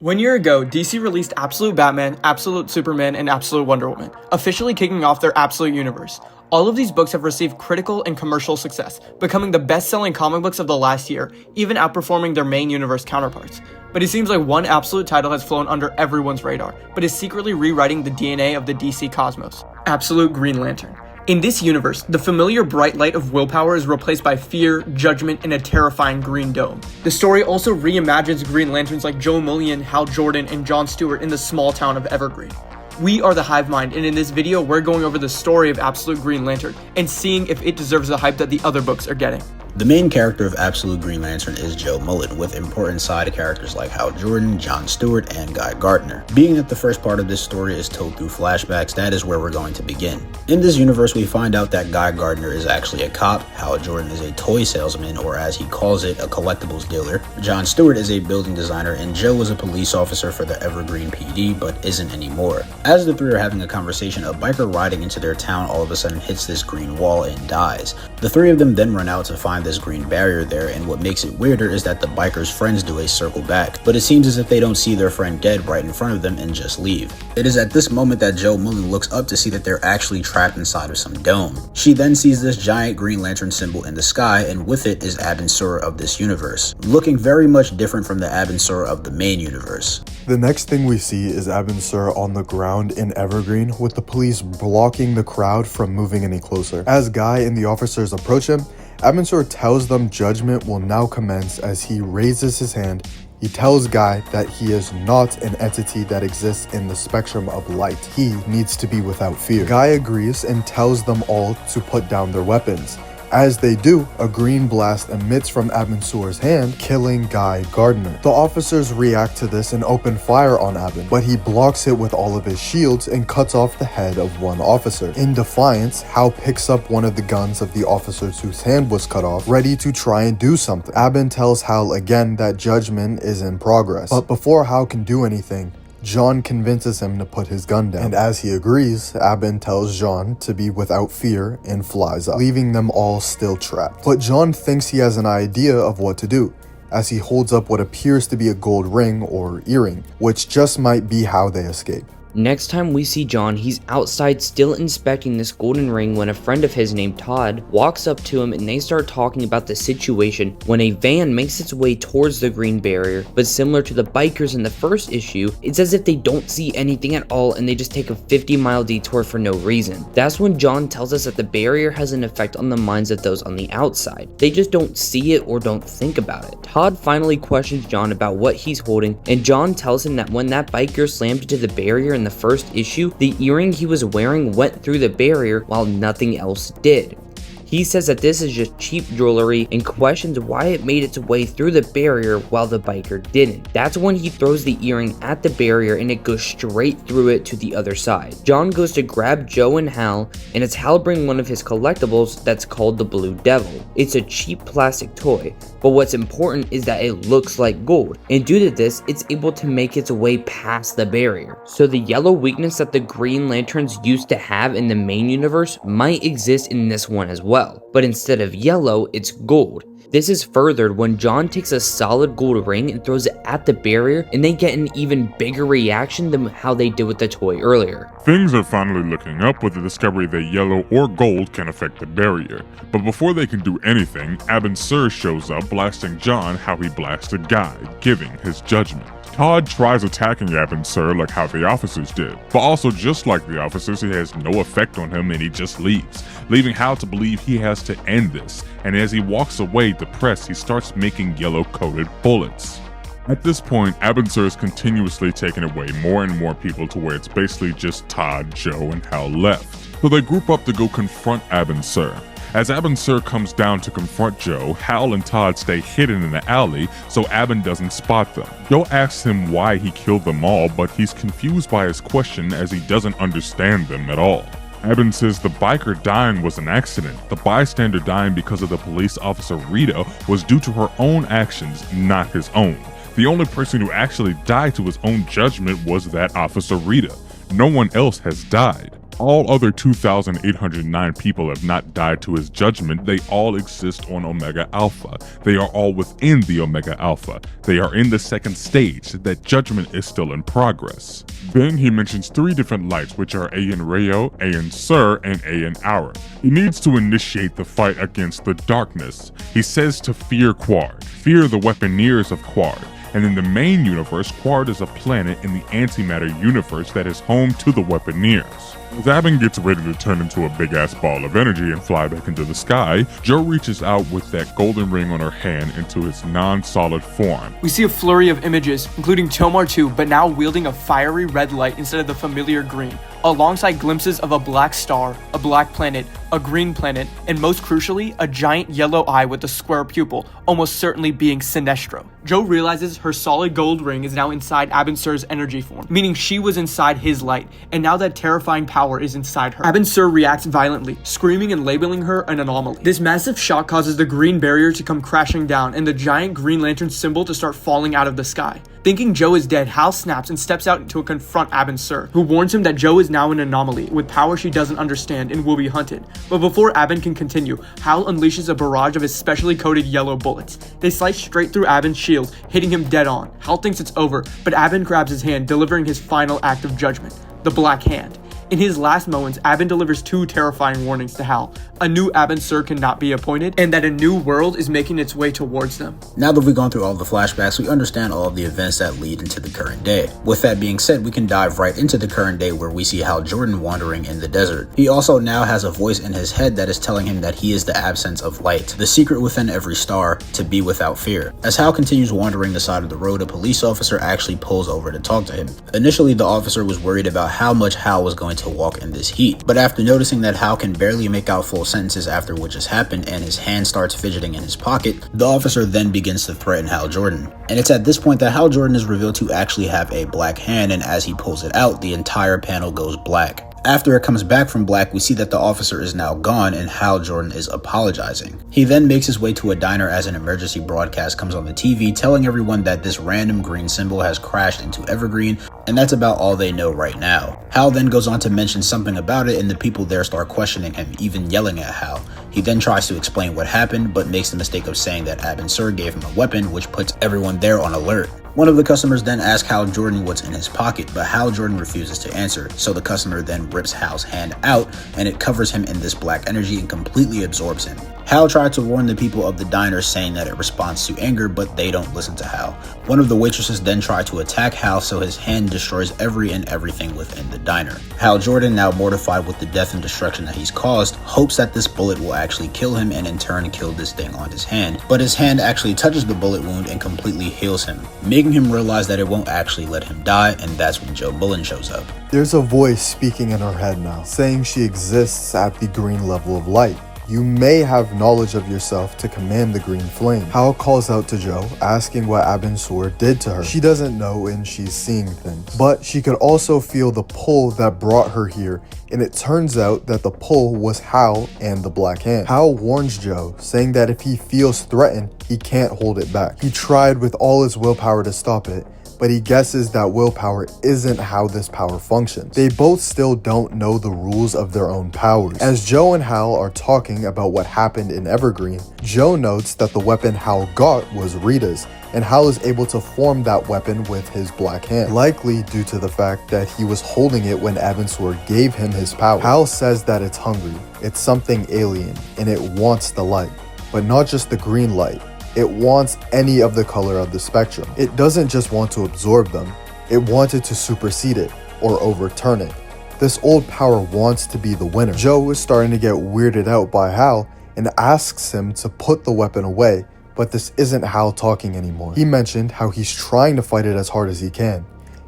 1 year ago, DC released Absolute Batman, Absolute Superman, and Absolute Wonder Woman, officially kicking off their Absolute universe. All of these books have received critical and commercial success, becoming the best-selling comic books of the last year, even outperforming their main universe counterparts. But it seems like one Absolute title has flown under everyone's radar, but is secretly rewriting the DNA of the DC cosmos: Absolute Green Lantern. In this universe, the familiar bright light of willpower is replaced by fear, judgment, and a terrifying green dome. The story also reimagines Green Lanterns like Joe Mullion, Hal Jordan, and John Stewart in the small town of Evergreen. We are the Hive Mind, and in this video, we're going over the story of Absolute Green Lantern and seeing if it deserves the hype that the other books are getting. The main character of Absolute Green Lantern is Joe Mullion, with important side characters like Hal Jordan, John Stewart, and Guy Gardner. Being that the first part of this story is told through flashbacks, that is where we're going to begin. In this universe, we find out that Guy Gardner is actually a cop, Hal Jordan is a toy salesman, or as he calls it, a collectibles dealer, John Stewart is a building designer, and Joe is a police officer for the Evergreen PD, but isn't anymore. As the three are having a conversation, a biker riding into their town all of a sudden hits this green wall and dies. The three of them then run out to find this green barrier there, and what makes it weirder is that the biker's friends do a circle back, but it seems as if they don't see their friend dead right in front of them and just leave. It is at this moment that Joe Mullion looks up to see that they're actually trapped inside of some dome. She then sees this giant Green Lantern symbol in the sky, and with it is Abin Sur of this universe, looking very much different from the Abin Sur of the main universe. The next thing we see is Abin Sur on the ground in Evergreen, with the police blocking the crowd from moving any closer. As Guy and the officers approach him, Abin Sur tells them judgment will now commence. As he raises his hand, he tells Guy that he is not an entity that exists in the spectrum of light. He needs to be without fear. Guy agrees and tells them all to put down their weapons. As they do, a green blast emits from Abin Sur's hand, killing Guy Gardner. The officers react to this and open fire on Abin, but he blocks it with all of his shields and cuts off the head of one officer. In defiance, Hal picks up one of the guns of the officers whose hand was cut off, ready to try and do something. Abin tells Hal again that judgment is in progress, but before Hal can do anything, John convinces him to put his gun down, and as he agrees, Abin tells John to be without fear and flies up, leaving them all still trapped. But John thinks he has an idea of what to do, as he holds up what appears to be a gold ring or earring, which just might be how they escape. Next time we see John, he's outside still inspecting this golden ring when a friend of his named Todd walks up to him and they start talking about the situation when a van makes its way towards the green barrier, but similar to the bikers in the first issue, it's as if they don't see anything at all and they just take a 50-mile detour for no reason. That's when John tells us that the barrier has an effect on the minds of those on the outside. They just don't see it or don't think about it. Todd finally questions John about what he's holding, and John tells him that when that biker slammed into the barrier in the first issue, the earring he was wearing went through the barrier while nothing else did. He says that this is just cheap jewelry and questions why it made its way through the barrier while the biker didn't. That's when he throws the earring at the barrier and it goes straight through it to the other side. John goes to grab Joe and Hal, and it's Hal bringing one of his collectibles that's called the Blue Devil. It's a cheap plastic toy, but what's important is that it looks like gold, and due to this, it's able to make its way past the barrier. So the yellow weakness that the Green Lanterns used to have in the main universe might exist in this one as well. But instead of yellow, it's gold. This is furthered when John takes a solid gold ring and throws it at the barrier, and they get an even bigger reaction than how they did with the toy earlier. Things are finally looking up with the discovery that yellow or gold can affect the barrier. But before they can do anything, Abin Sur shows up, blasting John how he blasted Guy, giving his judgment. Todd tries attacking Abin Sur like how the officers did, but also just like the officers, he has no effect on him and he just leaves, leaving Hal to believe he has to end this, and as he walks away depressed, he starts making yellow-coated bullets. At this point, Abin Sur is continuously taking away more and more people to where it's basically just Todd, Joe, and Hal left. So they group up to go confront Abin Sur. As Abin Sur comes down to confront Joe, Hal and Todd stay hidden in the alley so Abin doesn't spot them. Joe asks him why he killed them all, but he's confused by his question as he doesn't understand them at all. Abin says the biker dying was an accident. The bystander dying because of the police officer Rita was due to her own actions, not his own. The only person who actually died to his own judgment was that officer Rita. No one else has died. All other 2,809 people have not died to his judgment. They all exist on Omega Alpha. They are all within the Omega Alpha. They are in the second stage. That judgment is still in progress. Then he mentions 3 different lights, which are Abin Rayo, Abin Sur, and Abin Hour. He needs to initiate the fight against the darkness. He says to fear Quard, fear the weaponeers of Quard. And in the main universe, Quard is a planet in the antimatter universe that is home to the weaponeers. As Abin gets ready to turn into a big-ass ball of energy and fly back into the sky, Jo reaches out with that golden ring on her hand into its non-solid form. We see a flurry of images, including Tomar too, but now wielding a fiery red light instead of the familiar green, alongside glimpses of a black star, a black planet, a green planet, and most crucially, a giant yellow eye with a square pupil, almost certainly being Sinestro. Jo realizes her solid gold ring is now inside Abin Sur's energy form, meaning she was inside his light, and now that terrifying power is inside her. Abin Sur reacts violently, screaming and labeling her an anomaly. This massive shock causes the green barrier to come crashing down and the giant Green Lantern symbol to start falling out of the sky. Thinking Jo is dead, Hal snaps and steps out to confront Abin Sur, who warns him that Jo is now an anomaly with power she doesn't understand and will be hunted. But before Abin can continue, Hal unleashes a barrage of his specially coated yellow bullets. They slice straight through Abin's shield, hitting him dead on. Hal thinks it's over, but Abin grabs his hand, delivering his final act of judgment, the Black Hand. In his last moments, Abin delivers 2 terrifying warnings to Hal. A new Abin Sur cannot be appointed, and that a new world is making its way towards them. Now that we've gone through all the flashbacks, we understand all of the events that lead into the current day. With that being said, we can dive right into the current day where we see Hal Jordan wandering in the desert. He also now has a voice in his head that is telling him that he is the absence of light, the secret within every star, to be without fear. As Hal continues wandering the side of the road, a police officer actually pulls over to talk to him. Initially, the officer was worried about how much Hal was going to walk in this heat, but after noticing that Hal can barely make out full sentences after what just happened and his hand starts fidgeting in his pocket, the officer then begins to threaten Hal Jordan. And it's at this point that Hal Jordan is revealed to actually have a black hand, and as he pulls it out, the entire panel goes black. After it comes back from black, we see that the officer is now gone and Hal Jordan is apologizing. He then makes his way to a diner as an emergency broadcast comes on the TV telling everyone that this random green symbol has crashed into Evergreen, and that's about all they know right now. Hal then goes on to mention something about it and the people there start questioning him, even yelling at Hal. He then tries to explain what happened, but makes the mistake of saying that Abin Sur gave him a weapon, which puts everyone there on alert. One of the customers then asks Hal Jordan what's in his pocket, but Hal Jordan refuses to answer, so the customer then rips Hal's hand out, and it covers him in this black energy and completely absorbs him. Hal tried to warn the people of the diner saying that it responds to anger, but they don't listen to Hal. One of the waitresses then tried to attack Hal, so his hand destroys every and everything within the diner. Hal Jordan, now mortified with the death and destruction that he's caused, hopes that this bullet will actually kill him and in turn kill this thing on his hand, but his hand actually touches the bullet wound and completely heals him, making him realize that it won't actually let him die, and that's when Jo Mullein shows up. There's a voice speaking in her head now, saying she exists at the green level of light. You may have knowledge of yourself to command the green flame. Hal calls out to Jo, asking what Abin Sur did to her. She doesn't know and she's seeing things, but she could also feel the pull that brought her here, and it turns out that the pull was Hal and the Black Hand. Hal warns Jo, saying that if he feels threatened, he can't hold it back. He tried with all his willpower to stop it, but he guesses that willpower isn't how this power functions. They both still don't know the rules of their own powers. As Jo and Hal are talking about what happened in Evergreen, Jo notes that the weapon Hal got was Rita's, and Hal is able to form that weapon with his black hand, likely due to the fact that he was holding it when Abin Sur gave him his power. Hal says that it's hungry, it's something alien, and it wants the light, but not just the green light. It wants any of the color of the spectrum. It doesn't just want to absorb them, it wanted to supersede it or overturn it. This old power wants to be the winner. Jo is starting to get weirded out by Hal and asks him to put the weapon away, but this isn't Hal talking anymore. He mentioned how he's trying to fight it as hard as he can.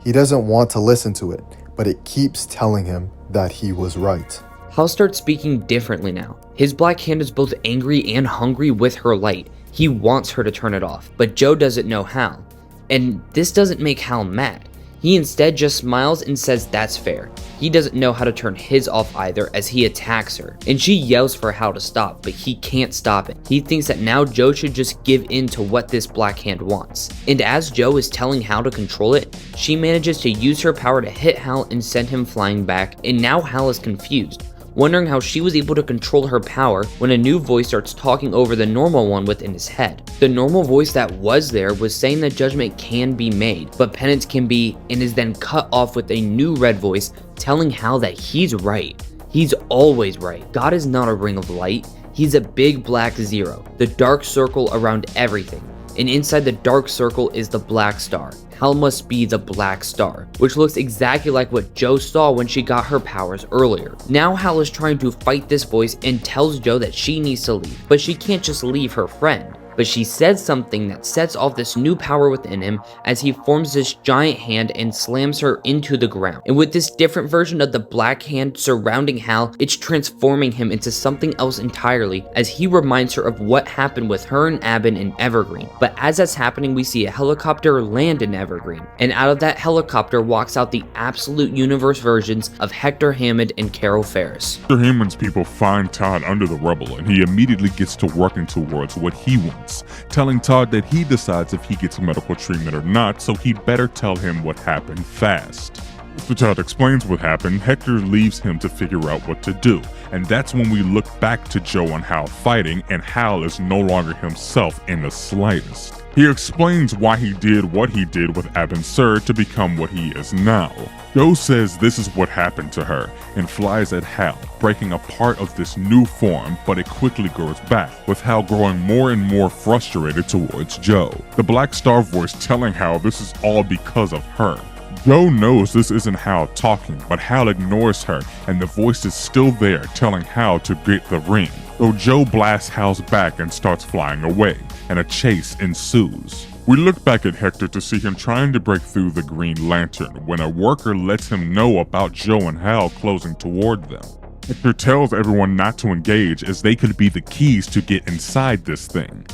He doesn't want to listen to it, but it keeps telling him that he was right. Hal starts speaking differently now. His black hand is both angry and hungry with her light. He wants her to turn it off, but Jo doesn't know how. And this doesn't make Hal mad. He instead just smiles and says that's fair. he doesn't know how to turn his off either as he attacks her. And she yells for Hal to stop, but he can't stop it. He thinks that now Joe should just give in to what this Black Hand wants. And as Joe is telling Hal to control it, she manages to use her power to hit Hal and send him flying back, and now Hal is confused, wondering how she was able to control her power when a new voice starts talking over the normal one within his head. The normal voice that was there was saying that judgment can be made, but penance can be, and is then cut off with a new red voice telling Hal that he's right. He's always right. God is not a ring of light. He's a big black zero, the dark circle around everything. And inside the dark circle is the black star. Hal must be the black star, which looks exactly like what Joe saw when she got her powers earlier. Now Hal is trying to fight this voice and tells Joe that she needs to leave, but she can't just leave her friend. But she says something that sets off this new power within him as he forms this giant hand and slams her into the ground. And with this different version of the black hand surrounding Hal, it's transforming him into something else entirely as he reminds her of what happened with her and Abin in Evergreen. But as that's happening, we see a helicopter land in Evergreen. And out of that helicopter walks out the absolute universe versions of Hector Hammond and Carol Ferris. Hector Hammond's people find Todd under the rubble, and he immediately gets to working towards what he wants, telling Todd that he decides if he gets medical treatment or not, so he better tell him what happened fast. After Todd explains what happened, Hector leaves him to figure out what to do, and that's when we look back to Joe and Hal fighting, and Hal is no longer himself in the slightest. He explains why he did what he did with Abin Sur to become what he is now. Joe says this is what happened to her, and flies at Hal, breaking a part of this new form, but it quickly grows back, with Hal growing more and more frustrated towards Joe. The Black Star voice telling Hal this is all because of her. Joe knows this isn't Hal talking, but Hal ignores her, and the voice is still there telling Hal to get the ring. So Joe blasts Hal's back and starts flying away, and a chase ensues. We look back at Hector to see him trying to break through the Green Lantern when a worker lets him know about Joe and Hal closing toward them. Hector tells everyone not to engage as they could be the keys to get inside this thing.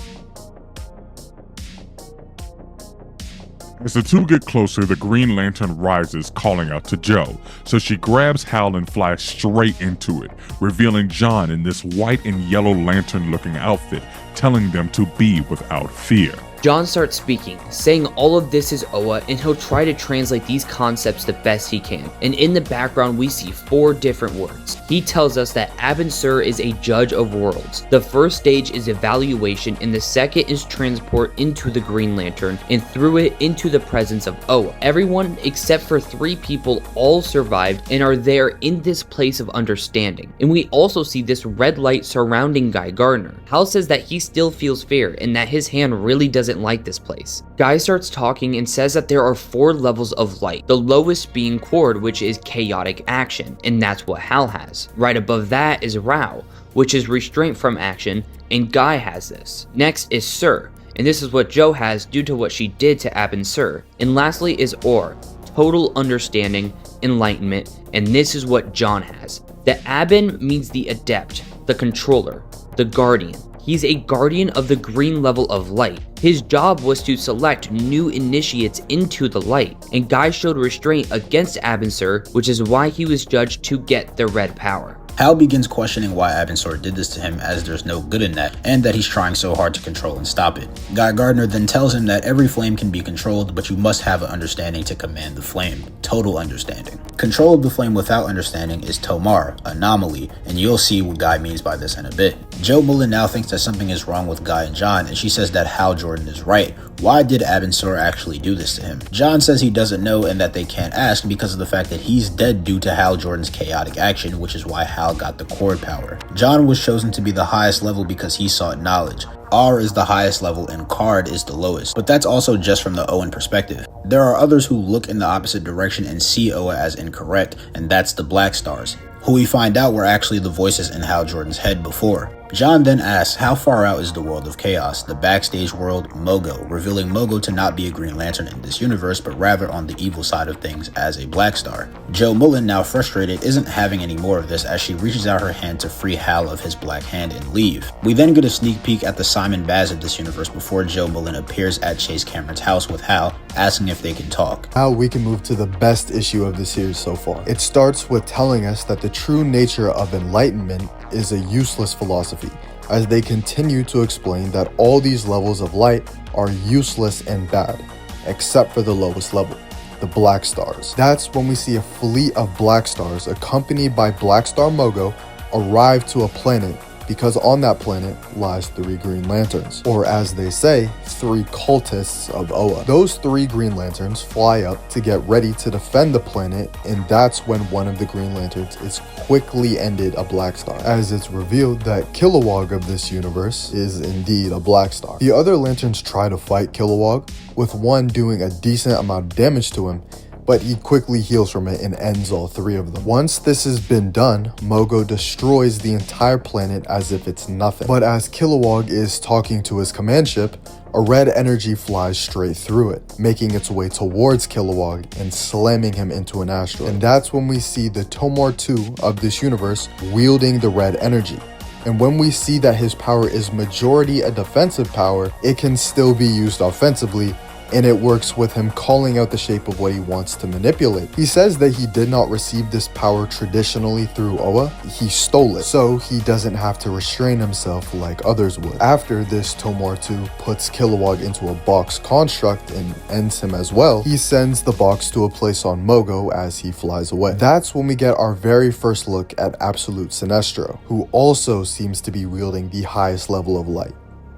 As the two get closer, the Green Lantern rises, calling out to Joe, so she grabs Hal and flies straight into it, revealing John in this white and yellow lantern-looking outfit, telling them to be without fear. John starts speaking, saying all of this is Oa, and he'll try to translate these concepts the best he can. And in the background, we see 4 different words. He tells us that Abin Sur is a judge of worlds. The first stage is evaluation, and the second is transport into the Green Lantern, and through it into the presence of Oa. Everyone except for 3 people all survived and are there in this place of understanding. And we also see this red light surrounding Guy Gardner. Hal says that he still feels fear and that his hand really doesn't like this place. Guy starts talking and says that there are 4 levels of light, the lowest being Cord, which is chaotic action, and that's what Hal has. Right above that is Rao, which is restraint from action, and Guy has this. Next is Sur, and this is what Joe has due to what she did to Abin Sur. And lastly is Or, total understanding, enlightenment, and this is what John has. The Abin means the adept, the controller, the guardian. He's a guardian of the green level of light. His job was to select new initiates into the light, and Guy showed restraint against Abin Sur, which is why he was judged to get the red power. Hal begins questioning why Abin Sur did this to him, as there's no good in that, and that he's trying so hard to control and stop it. Guy Gardner then tells him that every flame can be controlled, but you must have an understanding to command the flame. Total understanding. Control of the flame without understanding is Tomar, anomaly, and you'll see what Guy means by this in a bit. Joe Mullen now thinks that something is wrong with Guy and John, and she says that Hal Jordan is right. Why did Abin Sur actually do this to him? John says he doesn't know and that they can't ask because of the fact that he's dead due to Hal Jordan's chaotic action, which is why Hal got the Cord power. John was chosen to be the highest level because he sought knowledge. R is the highest level and Card is the lowest, but that's also just from the Owen perspective. There are others who look in the opposite direction and see Oa as incorrect, and that's the Black Stars, who we find out were actually the voices in Hal Jordan's head before. John then asks how far out is the world of chaos, the backstage world, Mogo, revealing Mogo to not be a Green Lantern in this universe, but rather on the evil side of things as a Black Star. Jo Mullein, now frustrated, isn't having any more of this as she reaches out her hand to free Hal of his black hand and leave. We then get a sneak peek at the Simon Baz of this universe before Jo Mullein appears at Chase Cameron's house with Hal, asking if they can talk. Now we can move to the best issue of the series so far. It starts with telling us that the true nature of enlightenment is a useless philosophy, as they continue to explain that all these levels of light are useless and bad, except for the lowest level, the Black Stars. That's when we see a fleet of Black Stars accompanied by Black Star Mogo arrive to a planet, because on that planet lies 3 Green Lanterns, or as they say, 3 cultists of Oa. Those 3 Green Lanterns fly up to get ready to defend the planet, and that's when one of the Green Lanterns is quickly ended a Black Star, as it's revealed that Kilowog of this universe is indeed a Black Star. The other Lanterns try to fight Kilowog, with one doing a decent amount of damage to him, but he quickly heals from it and ends all 3 of them. Once this has been done, Mogo destroys the entire planet as if it's nothing. But as Kilowog is talking to his command ship, a red energy flies straight through it, making its way towards Kilowog and slamming him into an asteroid. And that's when we see the Tomar 2 of this universe wielding the red energy. And when we see that his power is majority a defensive power, it can still be used offensively, and it works with him calling out the shape of what he wants to manipulate. He says that he did not receive this power traditionally through Oa, he stole it, so he doesn't have to restrain himself like others would. After this, Tomar 2 puts Kilowog into a box construct and ends him as well. He sends the box to a place on Mogo as he flies away. That's when we get our very first look at Absolute Sinestro, who also seems to be wielding the highest level of light.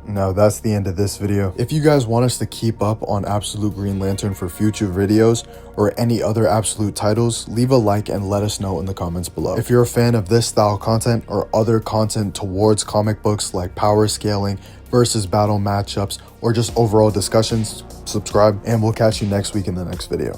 Now that's the end of this video. If you guys want us to keep up on Absolute Green Lantern for future videos or any other Absolute titles, leave a like and let us know in the comments below. If you're a fan of this style content or other content towards comic books like power scaling, versus battle matchups, or just overall discussions, subscribe, and we'll catch you next week in the next video.